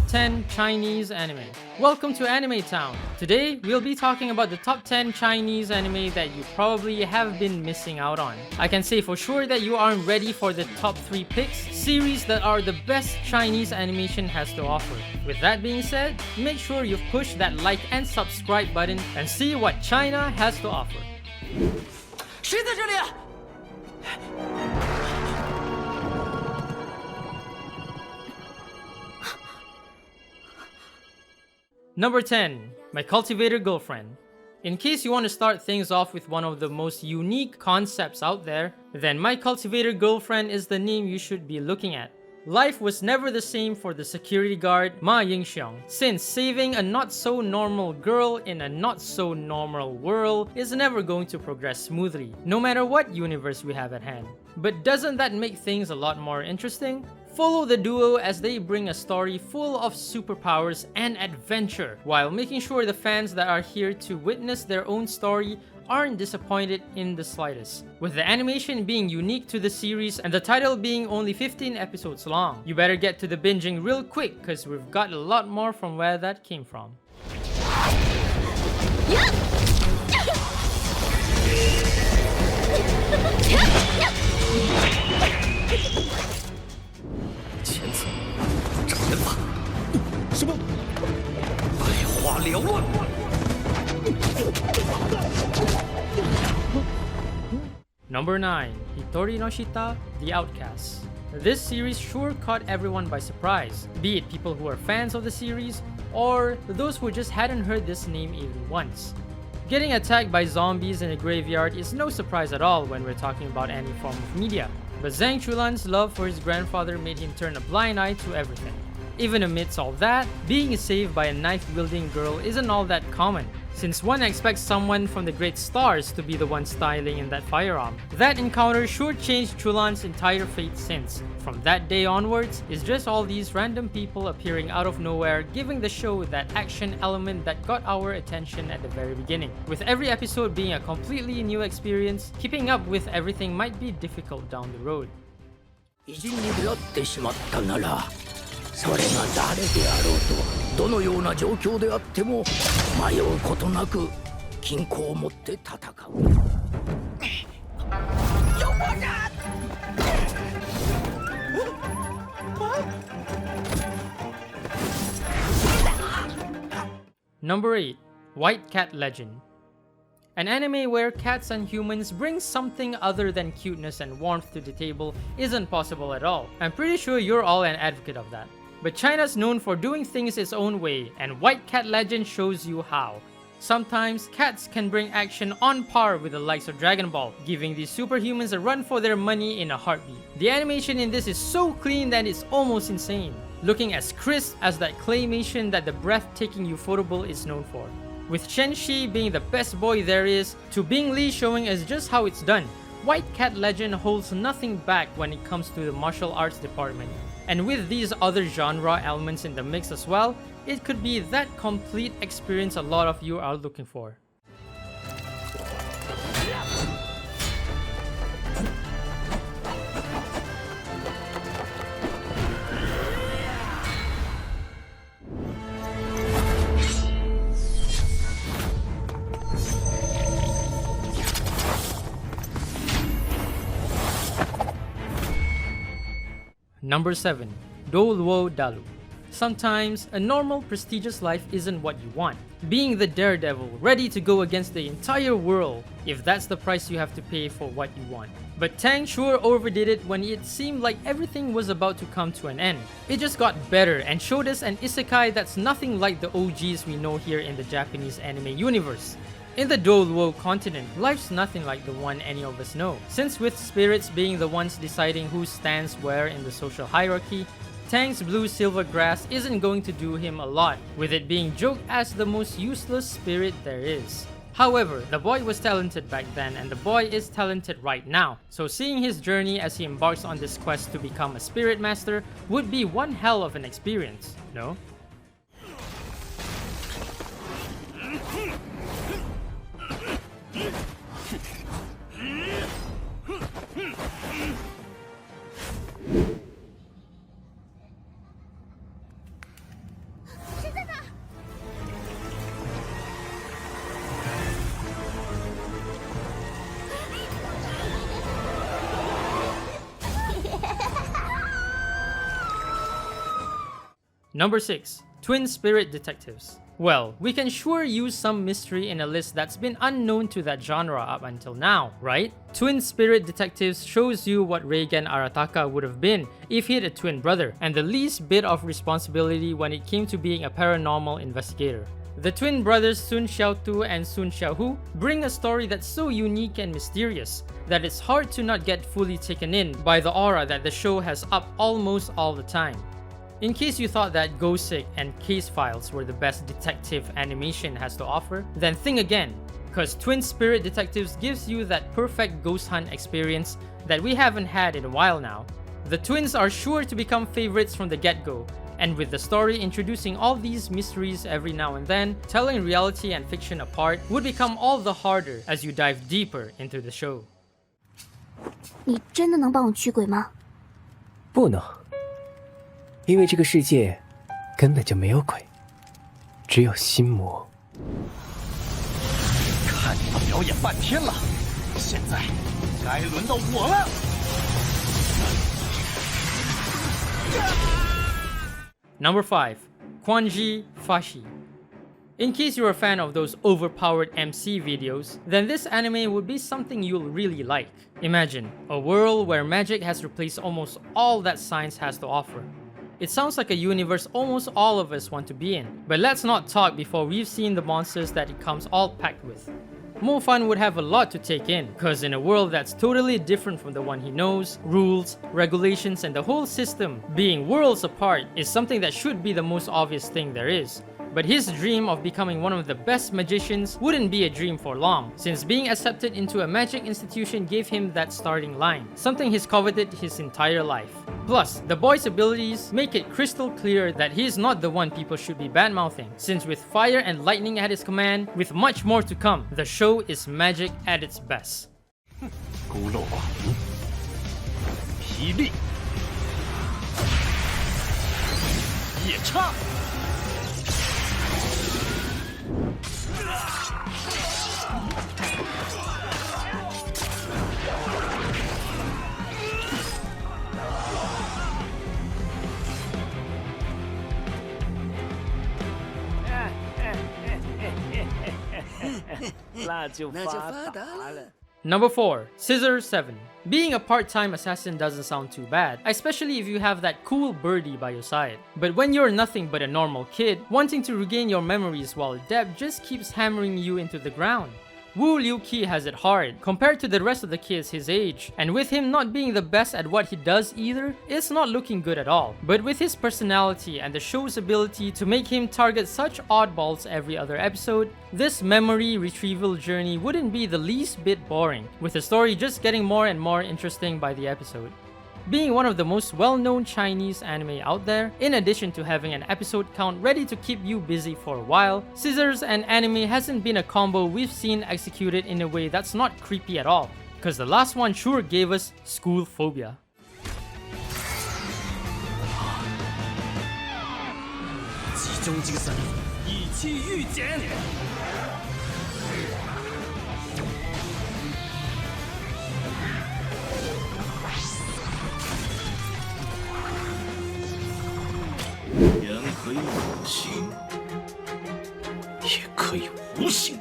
Top 10 Chinese Anime. Welcome to Anime Town. Today, we'll be talking about the top 10 Chinese anime that you probably have been missing out on. I can say for sure that you aren't ready for the top 3 picks, series that are the best Chinese animation has to offer. With that being said, make sure you've pushed that like and subscribe button and see what China has to offer. 谁在这里？ Number 10. My Cultivator Girlfriend. In case you want to start things off with one of the most unique concepts out there, then My Cultivator Girlfriend is the name you should be looking at. Life was never the same for the security guard Ma Yingxiong, since saving a not-so-normal girl in a not-so-normal world is never going to progress smoothly, no matter what universe we have at hand. But doesn't that make things a lot more interesting? Follow the duo as they bring a story full of superpowers and adventure, while making sure the fans that are here to witness their own story aren't disappointed in the slightest. With the animation being unique to the series and the title being only 15 episodes long, you better get to the binging real quick cause we've got a lot more from where that came from. Number 9. HITORI no SHITA, The OUTCAST. This series sure caught everyone by surprise, be it people who are fans of the series, or those who just hadn't heard this name even once. Getting attacked by zombies in a graveyard is no surprise at all when we're talking about any form of media, but Zhang Chulan's love for his grandfather made him turn a blind eye to everything. Even amidst all that, being saved by a knife-wielding girl isn't all that common, since one expects someone from the great stars to be the one styling in that firearm. That encounter sure changed Chulan's entire fate since, from that day onwards, it's just all these random people appearing out of nowhere, giving the show that action element that got our attention at the very beginning. With every episode being a completely new experience, keeping up with everything might be difficult down the road. それが誰であろうとどのような状況であっても迷うことなく均衡を持って戦う。Number 8. White Cat Legend. An anime where cats and humans bring something other than cuteness and warmth to the table isn't possible at all. I'm pretty sure you're all an advocate of that. But China's known for doing things its own way, and White Cat Legend shows you how. Sometimes, cats can bring action on par with the likes of Dragon Ball, giving these superhumans a run for their money in a heartbeat. The animation in this is so clean that it's almost insane, looking as crisp as that claymation that the breathtaking Ufotable is known for. With Chen Shi being the best boy there is, to Bing Li showing us just how it's done, White Cat Legend holds nothing back when it comes to the martial arts department. And with these other genre elements in the mix as well, it could be that complete experience a lot of you are looking for. Number 7. DOULUO DALU. Sometimes, a normal, prestigious life isn't what you want. Being the daredevil, ready to go against the entire world, if that's the price you have to pay for what you want. But Tang sure overdid it when it seemed like everything was about to come to an end. It just got better and showed us an isekai that's nothing like the OGs we know here in the Japanese anime universe. In the DOULUO continent, life's nothing like the one any of us know. Since with spirits being the ones deciding who stands where in the social hierarchy, Tang's blue silver grass isn't going to do him a lot, with it being joked as the most useless spirit there is. However, the boy was talented back then and the boy is talented right now, so seeing his journey as he embarks on this quest to become a spirit master would be one hell of an experience, no? Number 6. Twin Spirit Detectives. Well, we can sure use some mystery in a list that's been unknown to that genre up until now, right? Twin Spirit Detectives shows you what Reigen Arataka would have been if he had a twin brother, and the least bit of responsibility when it came to being a paranormal investigator. The twin brothers Sun Xiaotu and Sun Xiaohu bring a story that's so unique and mysterious that it's hard to not get fully taken in by the aura that the show has up almost all the time. In case you thought that Gosick and Case Files were the best detective animation has to offer, then think again, cause Twin Spirit Detectives gives you that perfect ghost hunt experience that we haven't had in a while now. The twins are sure to become favorites from the get-go, and with the story introducing all these mysteries every now and then, telling reality and fiction apart would become all the harder as you dive deeper into the show. 你真的能帮我驱鬼吗？不能，因为这个世界根本就没有鬼，只有心魔。看你们表演半天了，现在该轮到我了。Number 5. QUANZHI FASHI. In case you're a fan of those overpowered MC videos, then this anime would be something you'll really like. Imagine a world where magic has replaced almost all that science has to offer. It sounds like a universe almost all of us want to be in, but let's not talk before we've seen the monsters that it comes all packed with. Mo-fan would have a lot to take in, cause in a world that's totally different from the one he knows, rules, regulations, and the whole system being worlds apart is something that should be the most obvious thing there is. But his dream of becoming one of the best magicians wouldn't be a dream for long, since being accepted into a magic institution gave him that starting line, something he's coveted his entire life. Plus, the boy's abilities make it crystal clear that he is not the one people should be bad-mouthing, since with fire and lightning at his command, with much more to come, the show is magic at its best. 孤陋寡闻，霹雳，夜叉。那就发达了。 Number 4. Scissor 7. Being a part-time assassin doesn't sound too bad, especially if you have that cool birdie by your side. But when you're nothing but a normal kid, wanting to regain your memories while Deb just keeps hammering you into the ground. Wu Liuqi has it hard compared to the rest of the kids his age, and with him not being the best at what he does either, it's not looking good at all. But with his personality and the show's ability to make him target such oddballs every other episode, this memory retrieval journey wouldn't be the least bit boring, with the story just getting more and more interesting by the episode. Being one of the most well-known Chinese anime out there, in addition to having an episode count ready to keep you busy for a while, scissors and anime hasn't been a combo we've seen executed in a way that's not creepy at all, cause the last one sure gave us school phobia. 集中精神，以期御减。人可以有形，也可以无形。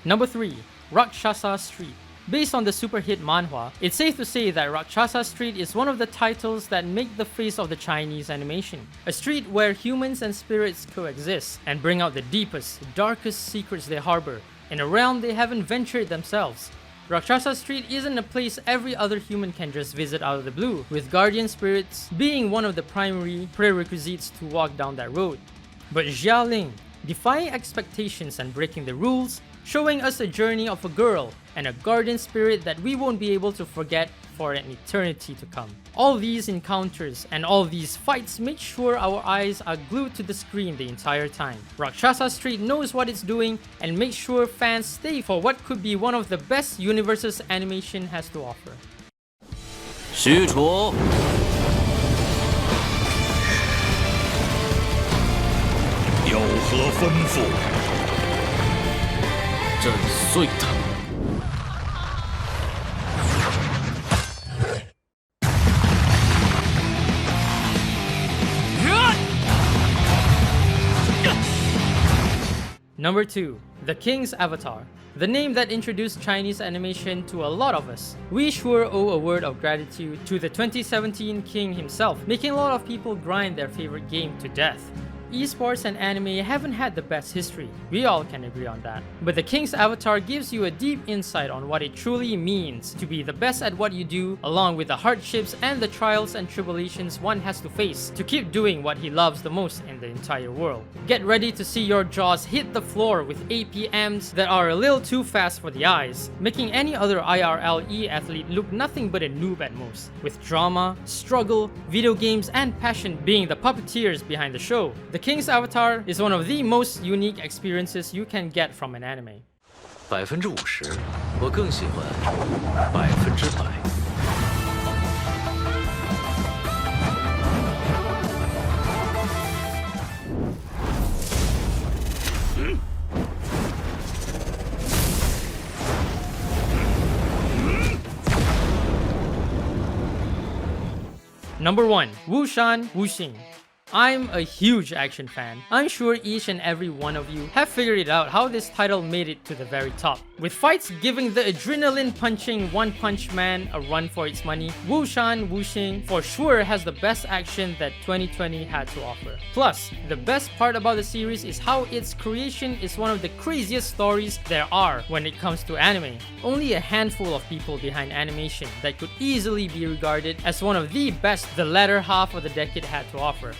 Number 3. RAKSHASA Street. Based on the super hit manhwa, it's safe to say that RAKSHASA Street is one of the titles that make the face of the Chinese animation. A street where humans and spirits coexist and bring out the deepest, darkest secrets they harbor in a realm they haven't ventured themselves. RAKSHASA Street isn't a place every other human can just visit out of the blue, with guardian spirits being one of the primary prerequisites to walk down that road. But Xiaoling, defying expectations and breaking the rules, showing us a journey of a girl and a guardian spirit that we won't be able to forget for an eternity to come. All these encounters and all these fights make sure our eyes are glued to the screen the entire time. RAKSHASA Street knows what it's doing and makes sure fans stay for what could be one of the best universes animation has to offer. 许褚，有何吩咐？震碎他！ Number 2. The King's Avatar. The name that introduced Chinese animation to a lot of us. We sure owe a word of gratitude to the 2017 King himself, making a lot of people grind their favorite game to death. Esports and anime haven't had the best history, we all can agree on that. But the King's Avatar gives you a deep insight on what it truly means to be the best at what you do, along with the hardships and the trials and tribulations one has to face to keep doing what he loves the most in the entire world. Get ready to see your jaws hit the floor with APMs that are a little too fast for the eyes, making any other IRL athlete look nothing but a noob at most, with drama, struggle, video games, and passion being the puppeteers behind the show. The King's Avatar is one of the most unique experiences you can get from an anime. 50%，我更喜欢100%。Number 1. WuShan WuXing. I'm a huge action fan. I'm sure each and every one of you have figured it out how this title made it to the very top. With fights giving the adrenaline punching One Punch Man a run for its money, WuShan WuXing for sure has the best action that 2020 had to offer. Plus, the best part about the series is how its creation is one of the craziest stories there are when it comes to anime. Only a handful of people behind animation that could easily be regarded as one of the best the latter half of the decade had to offer.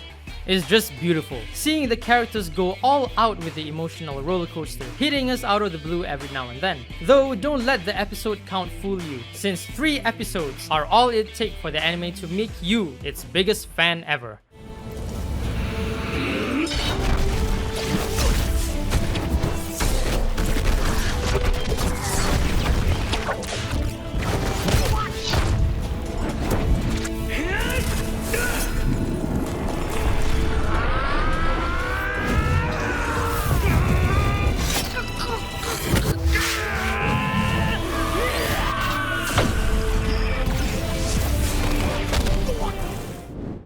It's just beautiful, seeing the characters go all out with the emotional roller coaster, hitting us out of the blue every now and then. Though don't let the episode count fool you, since 3 episodes are all it takes for the anime to make you its biggest fan ever.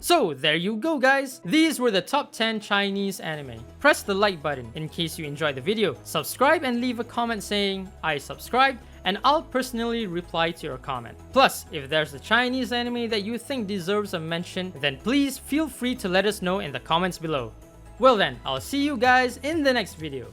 So there you go guys, these were the top 10 Chinese anime. Press the like button in case you enjoyed the video, subscribe and leave a comment saying I subscribed, and I'll personally reply to your comment. Plus, if there's a Chinese anime that you think deserves a mention, then please feel free to let us know in the comments below. Well then, I'll see you guys in the next video.